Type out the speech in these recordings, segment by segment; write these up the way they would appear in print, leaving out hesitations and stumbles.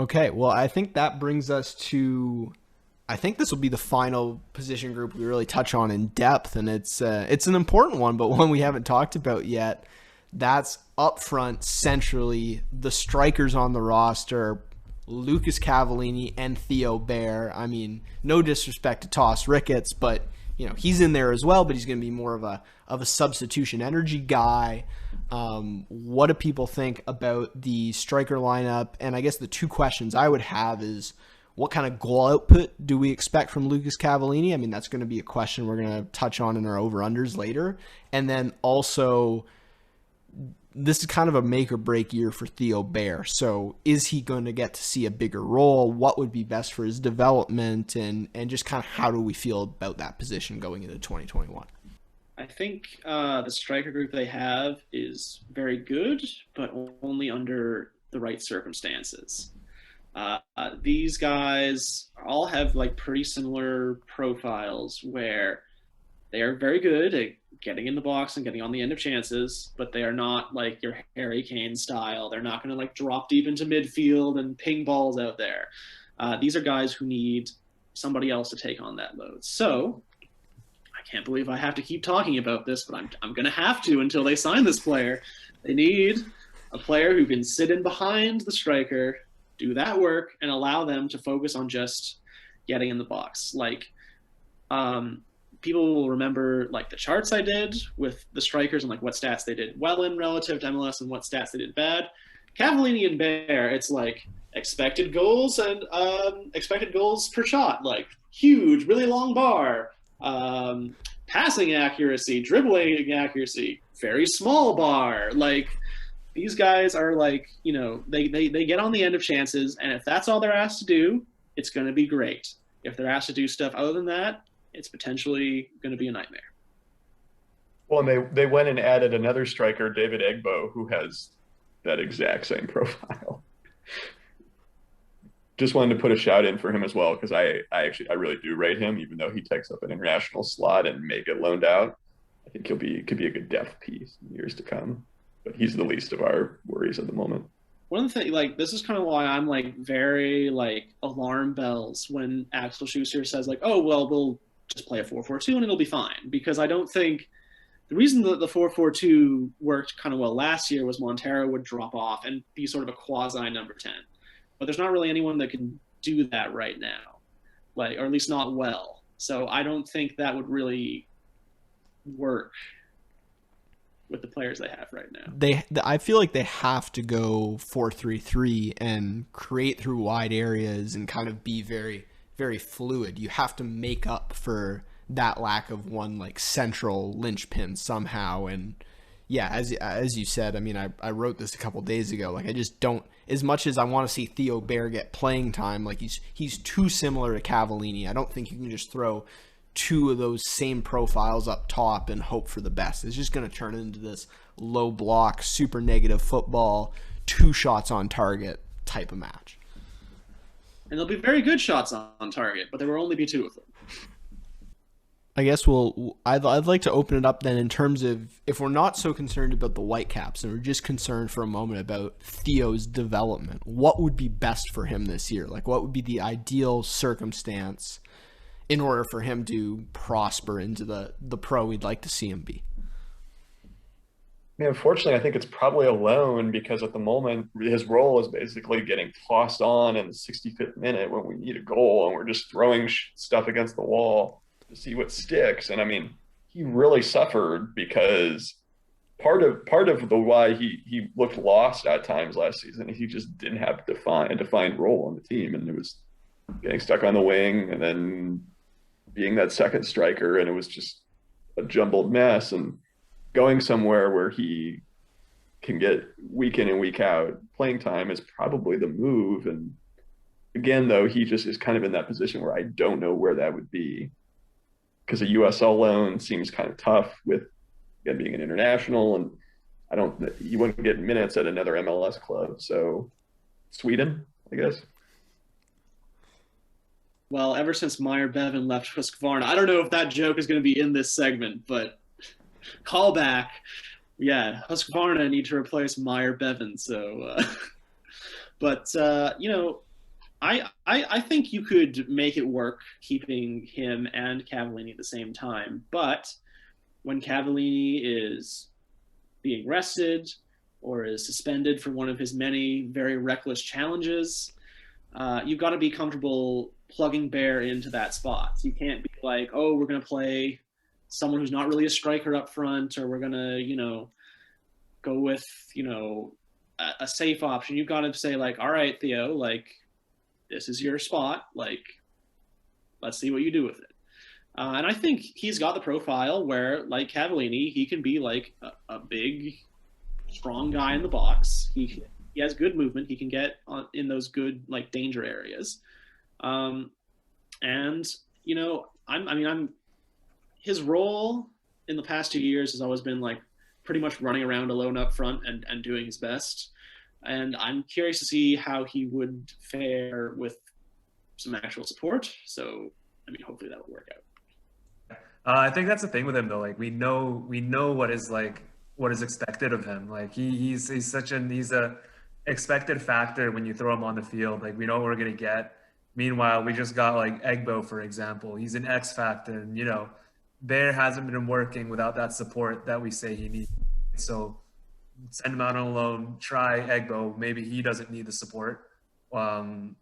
Okay, well, I think that brings us to. I think this will be the final position group we really touch on in depth, and it's an important one, but one we haven't talked about yet. That's up front, centrally, the strikers on the roster, Lucas Cavallini and Theo Bair. I mean, no disrespect to Toss Ricketts, but he's in there as well, but he's going to be more of a substitution energy guy. What do people think about the striker lineup? And I guess the two questions I would have is, what kind of goal output do we expect from Lucas Cavallini? I mean, that's going to be a question we're going to touch on in our over-unders later. And then also, this is kind of a make or break year for Theo Bair. So is he going to get to see a bigger role? What would be best for his development? And just kind of how do we feel about that position going into 2021? I think the striker group they have is very good, but only under the right circumstances. These guys all have like pretty similar profiles where they are very good at getting in the box and getting on the end of chances, but they are not like your Harry Kane style. They're not going to like drop deep into midfield and ping balls out there. These are guys who need somebody else to take on that load. So I can't believe I have to keep talking about this, but I'm going to have to until they sign this player. They need a player who can sit in behind the striker, do that work, and allow them to focus on just getting in the box. Like, people will remember like the charts I did with the strikers and like what stats they did well in relative to MLS and what stats they did bad. Cavallini and Bair, it's like expected goals and expected goals per shot, like huge, really long bar. Passing accuracy, dribbling accuracy, very small bar. Like, these guys are like, they get on the end of chances, and if that's all they're asked to do, it's going to be great. If they're asked to do stuff other than that, it's potentially going to be a nightmare. Well, and they went and added another striker, David Egbo, who has that exact same profile. Just wanted to put a shout in for him as well, because I really do rate him, even though he takes up an international slot and may get loaned out. I think could be a good depth piece in years to come. But he's the least of our worries at the moment. One of the things, like, this is kind of why I'm like very like alarm bells when Axel Schuster says like, oh well, we'll just play a 4-4-2 and it'll be fine, because I don't think the reason that the 4-4-2 worked kind of well last year was Montero would drop off and be sort of a quasi number 10. But there's not really anyone that can do that right now, like, or at least not well. So I don't think that would really work with the players they have right now. I feel like they have to go 4-3-3 and create through wide areas and kind of be very, very fluid. You have to make up for that lack of one like central linchpin somehow. And yeah, as you said, I mean, I wrote this a couple days ago. Like, I just don't, as much as I want to see Theo Bair get playing time, like he's too similar to Cavallini. I don't think you can just throw two of those same profiles up top and hope for the best. It's just going to turn into this low block, super negative football, 2 shots on target type of match. And they'll be very good shots on target, but there will only be 2 of them. I guess I'd like to open it up then in terms of, if we're not so concerned about the Whitecaps and we're just concerned for a moment about Theo's development, what would be best for him this year? Like, what would be the ideal circumstance in order for him to prosper into the pro we'd like to see him be? Yeah, unfortunately, I think it's probably a loan, because at the moment his role is basically getting tossed on in the 65th minute when we need a goal and we're just throwing stuff against the wall to see what sticks. And I mean, he really suffered, because part of the why he looked lost at times last season, he just didn't have a defined role on the team, and it was getting stuck on the wing and then being that second striker, and it was just a jumbled mess. And going somewhere where he can get week in and week out playing time is probably the move. And again, though, he just is kind of in that position where I don't know where that would be, because a USL loan seems kind of tough with, again, being an international, and you wouldn't get minutes at another MLS club. So Sweden, I guess. Well, ever since Meyer Bevan left Husqvarna, I don't know if that joke is going to be in this segment, but call back. Yeah, Husqvarna need to replace Meyer Bevan. So, but I think you could make it work keeping him and Cavallini at the same time, but when Cavallini is being rested or is suspended for one of his many very reckless challenges, you've got to be comfortable plugging Bear into that spot. You can't be like, oh, we're going to play someone who's not really a striker up front, or we're going to, go with, a safe option. You've got to say like, all right, Theo, like, this is your spot. Like, let's see what you do with it. And I think he's got the profile where, like Cavallini, he can be like a big, strong guy in the box. He has good movement. He can get in those good like danger areas. And I'm his role in the past 2 years has always been like pretty much running around alone up front and doing his best. And I'm curious to see how he would fare with some actual support. So, hopefully that will work out. I think that's the thing with him though. Like we know what is expected of him. Like he's a expected factor when you throw him on the field. Like we know what we're gonna get. Meanwhile, we just got like Egbo, for example. He's an X factor, and Bear hasn't been working without that support that we say he needs. So send him out on loan. Try Egbo. Maybe he doesn't need the support. And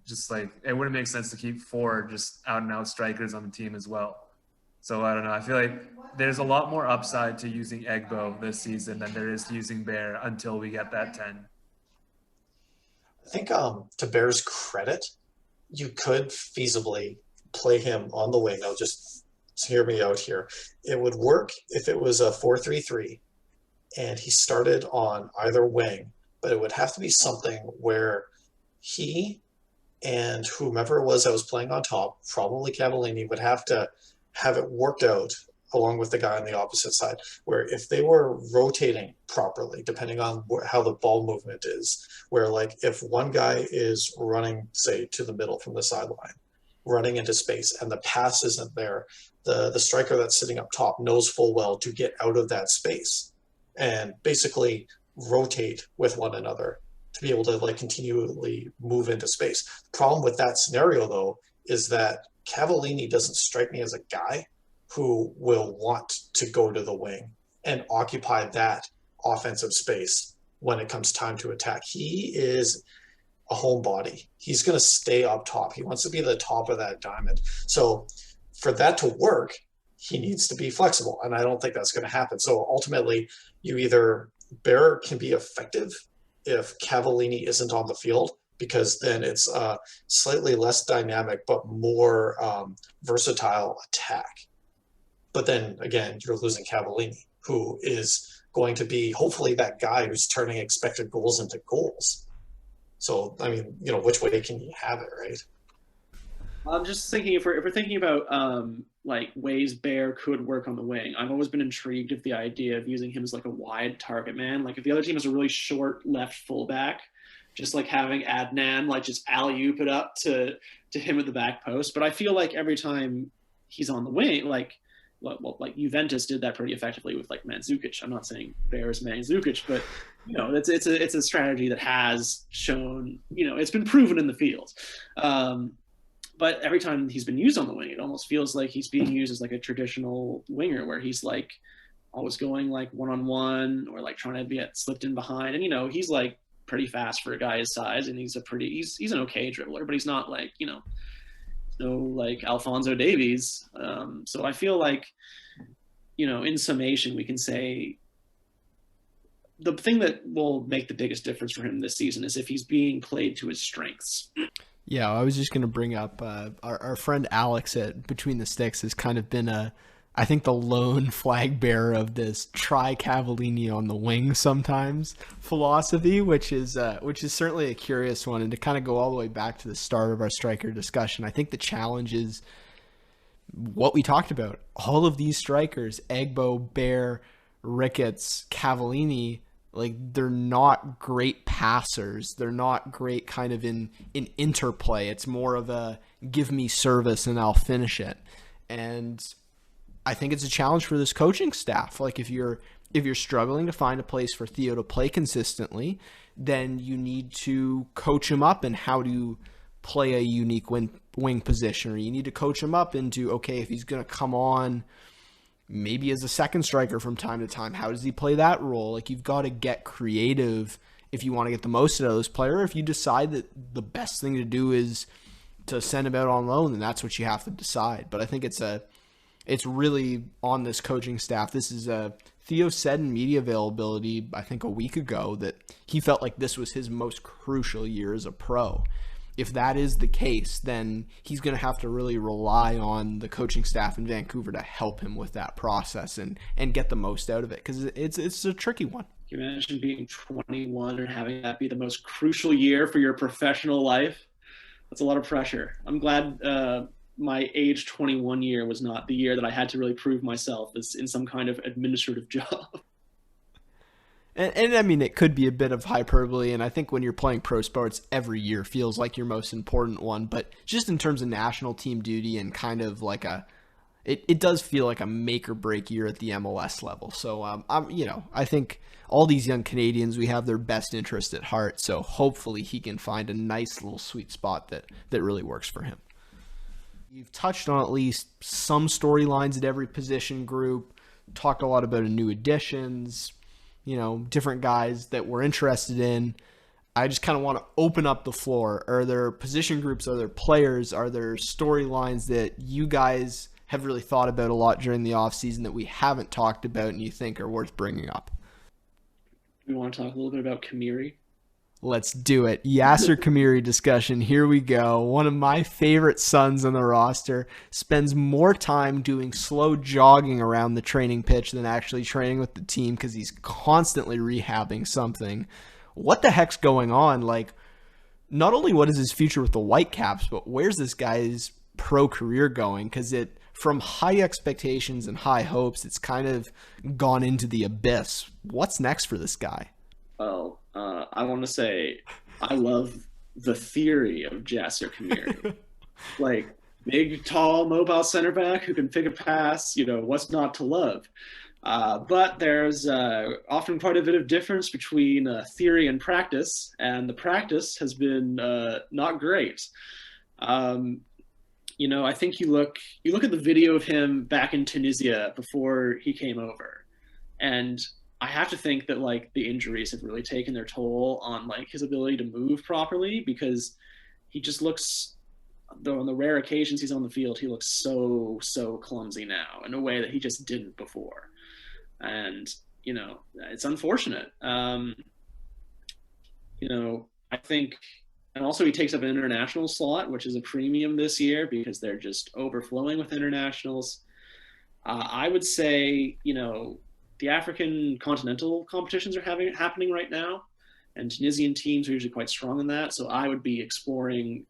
just like it wouldn't make sense to keep 4 just out and out strikers on the team as well. So I don't know. I feel like there's a lot more upside to using Egbo this season than there is to using Bear until we get that 10. I think to Bear's credit, you could feasibly play him on the wing. Now just hear me out here. It would work if it was a 4-3-3 and he started on either wing, but it would have to be something where he and whomever it was that was playing on top, probably Cavallini, would have to have it worked out along with the guy on the opposite side, where if they were rotating properly, depending on how the ball movement is, where like if one guy is running, say, to the middle from the sideline, running into space, and the pass isn't there, the striker that's sitting up top knows full well to get out of that space and basically rotate with one another to be able to like continually move into space. The problem with that scenario, though, is that Cavallini doesn't strike me as a guy who will want to go to the wing and occupy that offensive space when it comes time to attack. He is a homebody. He's going to stay up top. He wants to be the top of that diamond. So for that to work, he needs to be flexible, and I don't think that's going to happen. So ultimately, Bear can be effective if Cavallini isn't on the field, because then it's a slightly less dynamic but more versatile attack. But then again, you're losing Cavallini, who is going to be hopefully that guy who's turning expected goals into goals. So, which way can you have it, right? I'm just thinking if we're thinking about like ways Bear could work on the wing, I've always been intrigued with the idea of using him as like a wide target man. Like if the other team has a really short left fullback, just like having Adnan like just alley-oop it up to him at the back post. But I feel like every time he's on the wing, like Juventus did that pretty effectively with like Mandzukic. I'm not saying Bear's Mandzukic, but it's a strategy that has shown, it's been proven in the field. But every time he's been used on the wing, it almost feels like he's being used as like a traditional winger, where he's like always going like one-on-one or like trying to get slipped in behind. And he's like pretty fast for a guy his size, and he's an okay dribbler, but he's not like no like Alphonso Davies. So I feel like in summation we can say the thing that will make the biggest difference for him this season is if he's being played to his strengths. Yeah, I was just going to bring up our friend Alex at Between the Sticks has kind of been I think the lone flag bearer of this try Cavallini on the wing sometimes philosophy, which is certainly a curious one. And to kind of go all the way back to the start of our striker discussion, I think the challenge is what we talked about. All of these strikers, Egbo, Bear, Ricketts, Cavallini, like they're not great passers. They're not great kind of in interplay. It's more of a give me service and I'll finish it. And I think it's a challenge for this coaching staff. Like if you're struggling to find a place for Theo to play consistently, then you need to coach him up in how to play a unique wing position, or you need to coach him up into, okay, if he's going to come on maybe as a second striker from time to time, how does he play that role? Like, you've got to get creative if you want to get the most out of this player. If you decide that the best thing to do is to send him out on loan, then that's what you have to decide. But I think it's really on this coaching staff. This is Theo said in media availability, I think a week ago, that he felt like this was his most crucial year as a pro. If that is the case, then he's going to have to really rely on the coaching staff in Vancouver to help him with that process and get the most out of it, because it's a tricky one. Can you imagine being 21 and having that be the most crucial year for your professional life? That's a lot of pressure. I'm glad my age 21 year was not the year that I had to really prove myself as in some kind of administrative job. And I mean, it could be a bit of hyperbole, and I think when you're playing pro sports, every year feels like your most important one. But just in terms of national team duty and kind of like it does feel like a make or break year at the MLS level. So I think all these young Canadians, we have their best interest at heart. So hopefully he can find a nice little sweet spot that really works for him. You've touched on at least some storylines at every position group, talked a lot about new additions, different guys that we're interested in. I just kind of want to open up the floor. Are there position groups? Are there players? Are there storylines that you guys have really thought about a lot during the offseason that we haven't talked about and you think are worth bringing up? We want to talk a little bit about Khmiri. Let's do it. Jasser Khmiri discussion. Here we go. One of my favorite sons on the roster spends more time doing slow jogging around the training pitch than actually training with the team because he's constantly rehabbing something. What the heck's going on? Like, not only what is his future with the Whitecaps, but where's this guy's pro career going? Because from high expectations and high hopes, it's kind of gone into the abyss. What's next for this guy? Well, I want to say I love the theory of Jasser Khmiri. Like, big, tall, mobile center back who can pick a pass, what's not to love? But there's often quite a bit of difference between theory and practice, and the practice has been not great. I think you look at the video of him back in Tunisia before he came over, and I have to think that the injuries have really taken their toll on his ability to move properly, because he just looks, though on the rare occasions he's on the field, he looks so clumsy now in a way that he just didn't before. And, it's unfortunate. I think, and also he takes up an international slot, which is a premium this year because they're just overflowing with internationals. I would say, the African continental competitions are happening right now, and Tunisian teams are usually quite strong in that. So I would be exploring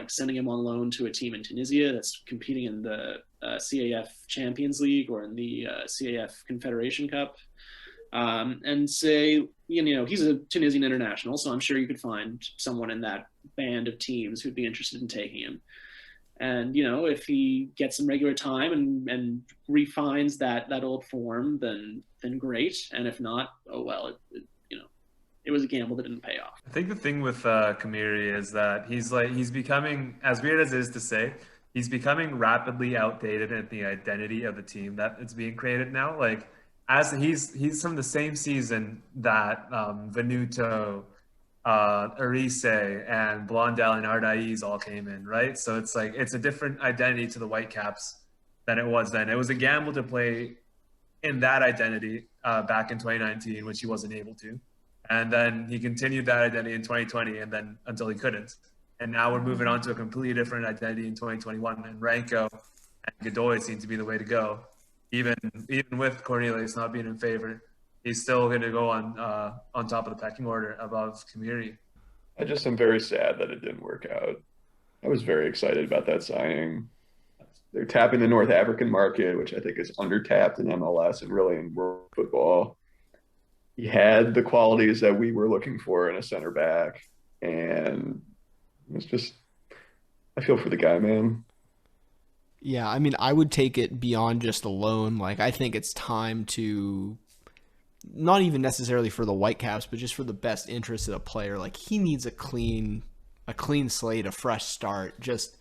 sending him on loan to a team in Tunisia that's competing in the CAF Champions League or in the CAF Confederation Cup, and say, he's a Tunisian international, so I'm sure you could find someone in that band of teams who'd be interested in taking him. And, if he gets some regular time and refines that old form, then great. And if not, oh well, it was a gamble that didn't pay off. I think the thing with Khmiri is that he's becoming, as weird as it is to say, he's becoming rapidly outdated in the identity of the team that is being created now. As he's from the same season that Venuto, Arise and Blondell and Ardaiz all came in, right? So it's a different identity to the Whitecaps than it was then. It was a gamble to play in that identity back in 2019, which he wasn't able to. And then he continued that identity in 2020 and then until he couldn't. And now we're moving on to a completely different identity in 2021. And Ranko and Godoy seem to be the way to go. Even with Cornelius not being in favor, he's still going to go on top of the pecking order above Khmiri. I just am very sad that it didn't work out. I was very excited about that signing. They're tapping the North African market, which I think is under-tapped in MLS and really in world football. He had the qualities that we were looking for in a center back, and it's just, I feel for the guy, man. Yeah, I mean, I would take it beyond just a loan. I think it's time to, not even necessarily for the Whitecaps, but just for the best interest of the player. He needs a clean a clean slate, a fresh start. Just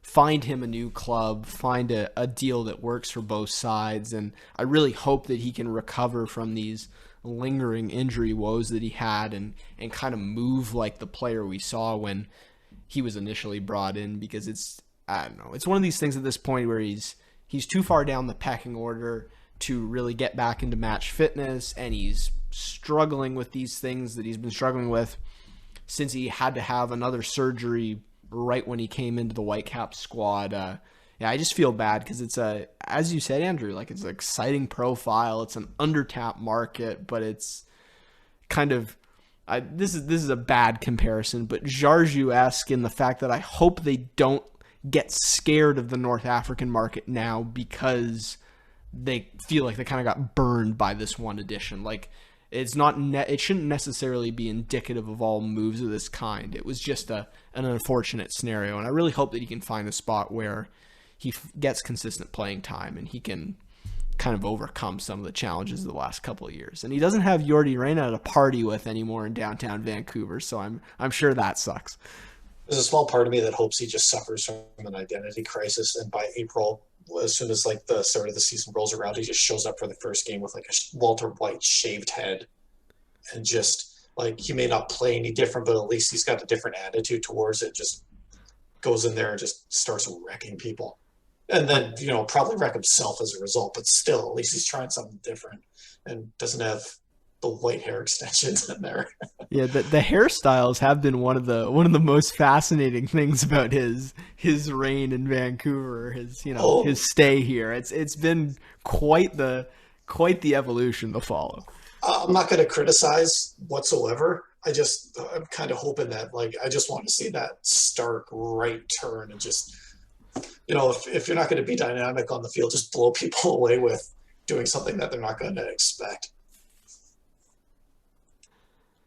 find him a new club, find a deal that works for both sides. And I really hope that he can recover from these lingering injury woes that he had and kind of move like the player we saw when he was initially brought in, because it's, I don't know, it's one of these things at this point where he's too far down the pecking order to really get back into match fitness, and he's struggling with these things that he's been struggling with since he had to have another surgery right when he came into the Whitecaps squad. Yeah, I just feel bad because it's as you said, Andrew, like it's an exciting profile. It's an undertapped market, but it's kind of, this is a bad comparison, but Jarju-esque in the fact that I hope they don't get scared of the North African market now because they feel like they kind of got burned by this one edition. Like, it's not it shouldn't necessarily be indicative of all moves of this kind. It was just an unfortunate scenario, and I really hope that he can find a spot where he gets consistent playing time and he can kind of overcome some of the challenges of the last couple of years. And he doesn't have Jordi Reyna to party with anymore in downtown Vancouver, so I'm sure that sucks. There's a small part of me that hopes he just suffers from an identity crisis, and by April, as soon as like the start of the season rolls around, he just shows up for the first game with like a Walter White shaved head, and just like, he may not play any different, but at least he's got a different attitude towards it. Just goes in there and just starts wrecking people, and then probably wreck himself as a result. But still, at least he's trying something different and doesn't have the white hair extensions in there. Yeah, the hairstyles have been one of the most fascinating things about his reign in Vancouver, his stay here. It's been quite the evolution to follow. I'm not going to criticize whatsoever. I'm kind of hoping that, like, I just want to see that stark right turn and just, if you're not going to be dynamic on the field, just blow people away with doing something that they're not going to expect.